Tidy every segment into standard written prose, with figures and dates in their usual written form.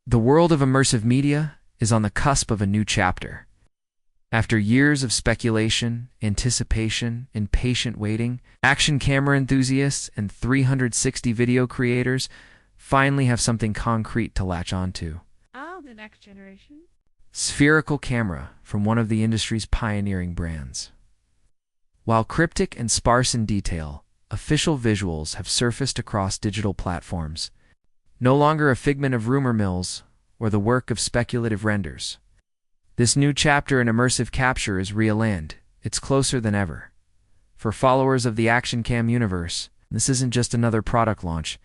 The world of immersive media is on the cusp of a new chapter. After years of speculation, anticipation, and patient waiting, action camera enthusiasts and 360 video creators finally have something concrete to latch onto. Oh, the next generation? Spherical camera from one of the industry's pioneering brands. While cryptic and sparse in detail, official visuals have surfaced across digital platforms, no longer a figment of rumor mills or the work of speculative renders. This new chapter in immersive capture is real and it's closer than ever. For followers of the action cam universe, this isn't just another product launch,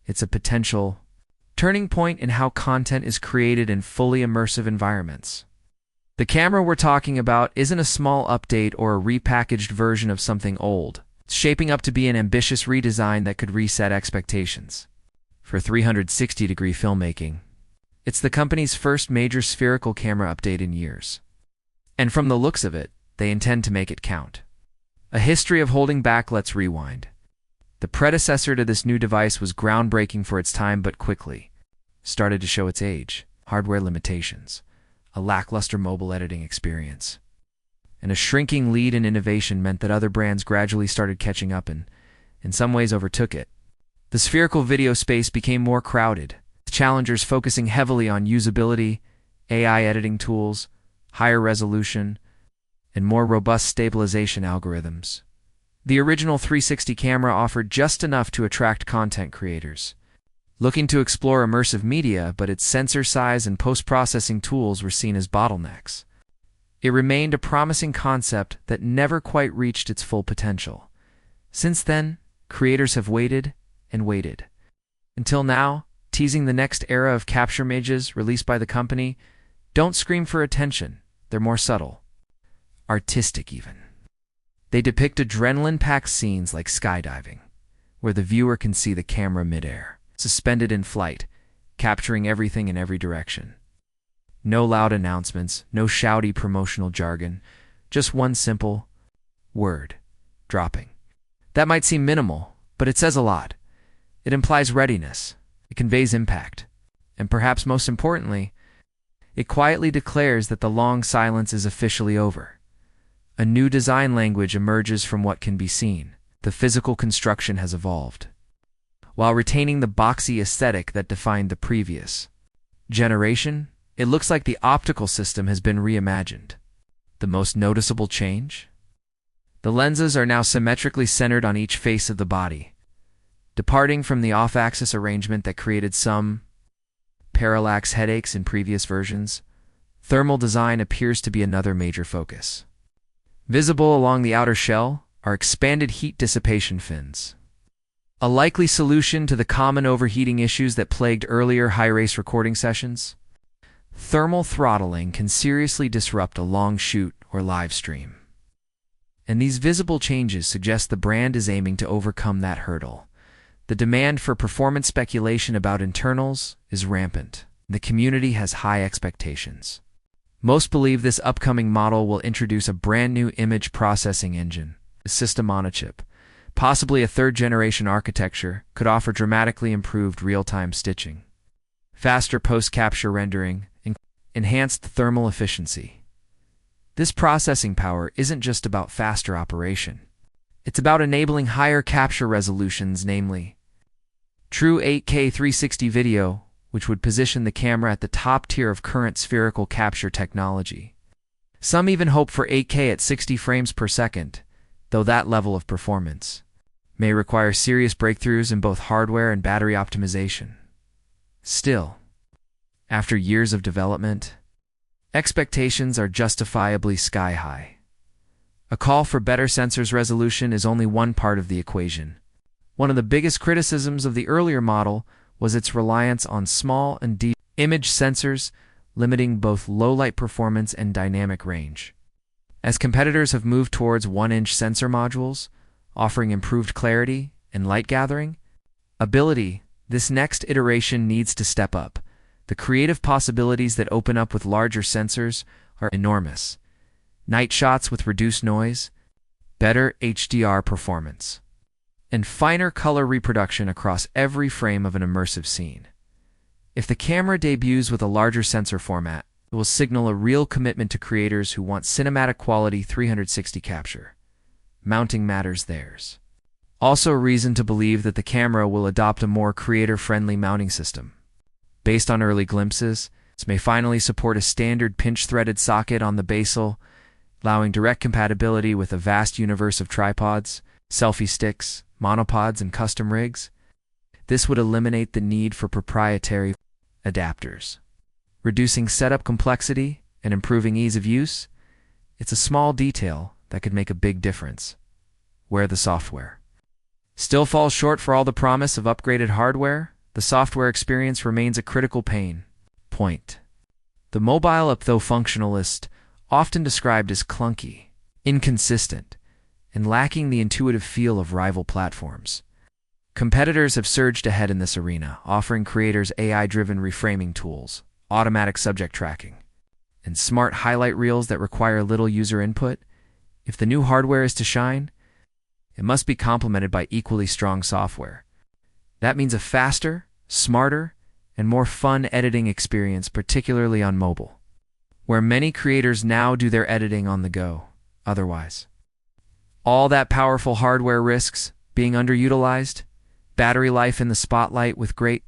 it's a potential turning point in how content is created in fully immersive environments. The camera we're talking about isn't a small update or a repackaged version of something old. It's shaping up to be an ambitious redesign that could reset expectations. For 360-degree filmmaking, it's the company's first major spherical camera update in years. And from the looks of it, they intend to make it count. A history of holding back. Let's rewind. The predecessor to this new device was groundbreaking for its time but quickly started to show its age, hardware limitations, a lackluster mobile editing experience, and a shrinking lead in innovation meant that other brands gradually started catching up and, in some ways, overtook it. The spherical video space became more crowded, with challengers focusing heavily on usability, AI editing tools, higher resolution, and more robust stabilization algorithms. The original 360 camera offered just enough to attract content creators looking to explore immersive media, but its sensor size and post-processing tools were seen as bottlenecks. It remained a promising concept that never quite reached its full potential. Since then, creators have waited and waited. Until now, teasing the next era of capture images released by the company don't scream for attention. They're more subtle, artistic even. They depict adrenaline-packed scenes like skydiving, where the viewer can see the camera midair, suspended in flight, capturing everything in every direction. No loud announcements, no shouty promotional jargon, just one simple word, dropping. That might seem minimal, but it says a lot. It implies readiness, it conveys impact, and perhaps most importantly, it quietly declares that the long silence is officially over. A new design language emerges from what can be seen. The physical construction has evolved, while retaining the boxy aesthetic that defined the previous generation. It looks like the optical system has been reimagined. The most noticeable change? The lenses are now symmetrically centered on each face of the body, departing from the off-axis arrangement that created some parallax headaches in previous versions. Thermal design appears to be another major focus. Visible along the outer shell are expanded heat dissipation fins, a likely solution to the common overheating issues that plagued earlier high-res recording sessions. Thermal throttling can seriously disrupt a long shoot or live stream, and these visible changes suggest the brand is aiming to overcome that hurdle. The demand for performance speculation about internals is rampant. The community has high expectations. Most believe this upcoming model will introduce a brand new image processing engine, a system on a chip. Possibly a third-generation architecture could offer dramatically improved real-time stitching, faster post-capture rendering, and enhanced thermal efficiency. This processing power isn't just about faster operation. It's about enabling higher capture resolutions, namely true 8K 360 video, which would position the camera at the top tier of current spherical capture technology. Some even hope for 8K at 60 frames per second, though that level of performance may require serious breakthroughs in both hardware and battery optimization. Still, after years of development, expectations are justifiably sky-high. A call for better sensors resolution is only one part of the equation. One of the biggest criticisms of the earlier model was its reliance on small and deep image sensors, limiting both low-light performance and dynamic range. As competitors have moved towards 1-inch sensor modules, offering improved clarity and light gathering ability, this next iteration needs to step up. The creative possibilities that open up with larger sensors are enormous. Night shots with reduced noise, better HDR performance, and finer color reproduction across every frame of an immersive scene. If the camera debuts with a larger sensor format, it will signal a real commitment to creators who want cinematic quality 360 capture. Mounting matters theirs. Also a reason to believe that the camera will adopt a more creator-friendly mounting system. Based on early glimpses, this may finally support a standard pinch-threaded socket on the basal, allowing direct compatibility with a vast universe of tripods, selfie sticks, monopods, and custom rigs. This would eliminate the need for proprietary adapters. Reducing setup complexity and improving ease of use, it's a small detail that could make a big difference. Where the software still falls short for all the promise of upgraded hardware, the software experience remains a critical pain point. The mobile app, though functionalist, often described as clunky, inconsistent, and lacking the intuitive feel of rival platforms. Competitors have surged ahead in this arena, offering creators AI-driven reframing tools, automatic subject tracking, and smart highlight reels that require little user input. If the new hardware is to shine, it must be complemented by equally strong software. That means a faster, smarter, and more fun editing experience, particularly on mobile, where many creators now do their editing on the go. Otherwise, all that powerful hardware risks being underutilized. Battery life in the spotlight. With great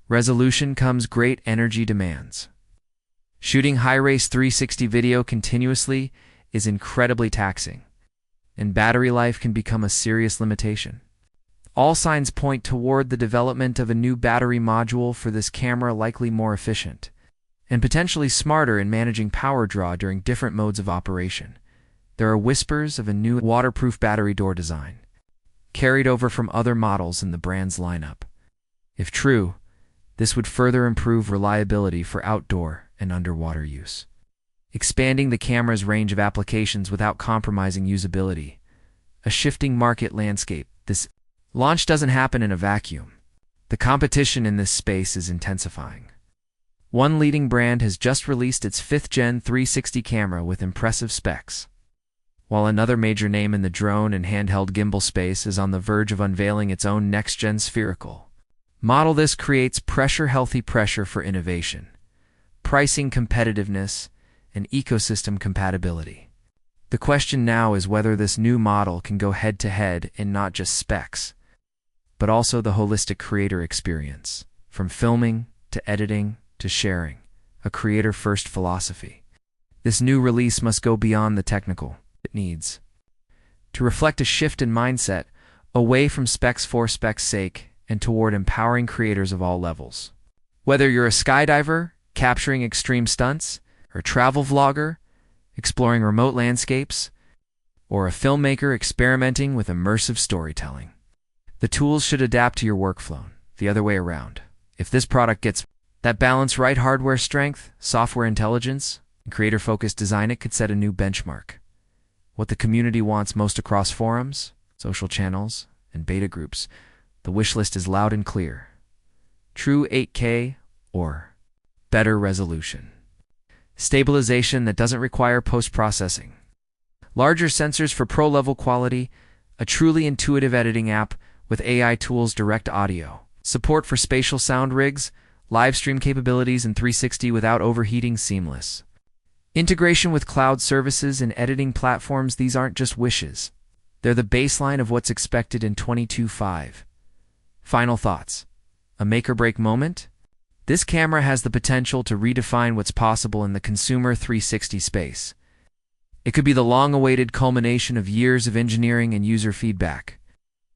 resolution comes great energy demands. Shooting high-res 360 video continuously is incredibly taxing, and battery life can become a serious limitation. All signs point toward the development of a new battery module for this camera, likely more efficient and potentially smarter in managing power draw during different modes of operation. There are whispers of a new waterproof battery door design, carried over from other models in the brand's lineup. If true, this would further improve reliability for outdoor and underwater use, expanding the camera's range of applications without compromising usability. A shifting market landscape. This launch doesn't happen in a vacuum. The competition in this space is intensifying. One leading brand has just released its 5th-gen 360 camera with impressive specs, while another major name in the drone and handheld gimbal space is on the verge of unveiling its own next-gen spherical model. This creates healthy pressure for innovation, pricing competitiveness, and ecosystem compatibility. The question now is whether this new model can go head-to-head in not just specs, but also the holistic creator experience, from filming to editing to sharing, a creator-first philosophy. This new release must go beyond the technical it needs to reflect a shift in mindset away from specs for specs' sake and toward empowering creators of all levels. Whether you're a skydiver capturing extreme stunts, or a travel vlogger exploring remote landscapes, or a filmmaker experimenting with immersive storytelling, the tools should adapt to your workflow. The other way around. If this product gets that balance right, hardware strength, software intelligence, and creator-focused design, it could set a new benchmark. What the community wants most across forums, social channels, and beta groups, the wish list is loud and clear. True 8K or better resolution. Stabilization that doesn't require post-processing. Larger sensors for pro-level quality, a truly intuitive editing app with AI tools, direct audio, support for spatial sound rigs, live stream capabilities in 360 without overheating, seamless integration with cloud services and editing platforms. These aren't just wishes. They're the baseline of what's expected in 2025. Final thoughts. A make-or-break moment? This camera has the potential to redefine what's possible in the consumer 360 space. It could be the long-awaited culmination of years of engineering and user feedback,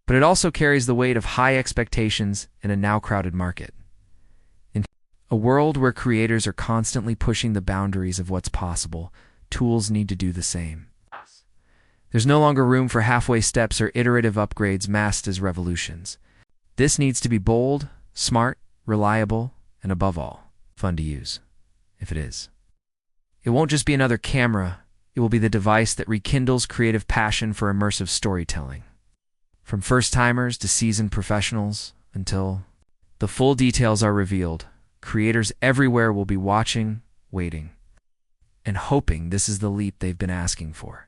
but it also carries the weight of high expectations in a now crowded market. In a world where creators are constantly pushing the boundaries of what's possible, tools need to do the same. There's no longer room for halfway steps or iterative upgrades masked as revolutions. This needs to be bold, smart, reliable, and above all, fun to use, if it is. It won't just be another camera, it will be the device that rekindles creative passion for immersive storytelling. From first-timers to seasoned professionals, until the full details are revealed, creators everywhere will be watching, waiting, and hoping this is the leap they've been asking for.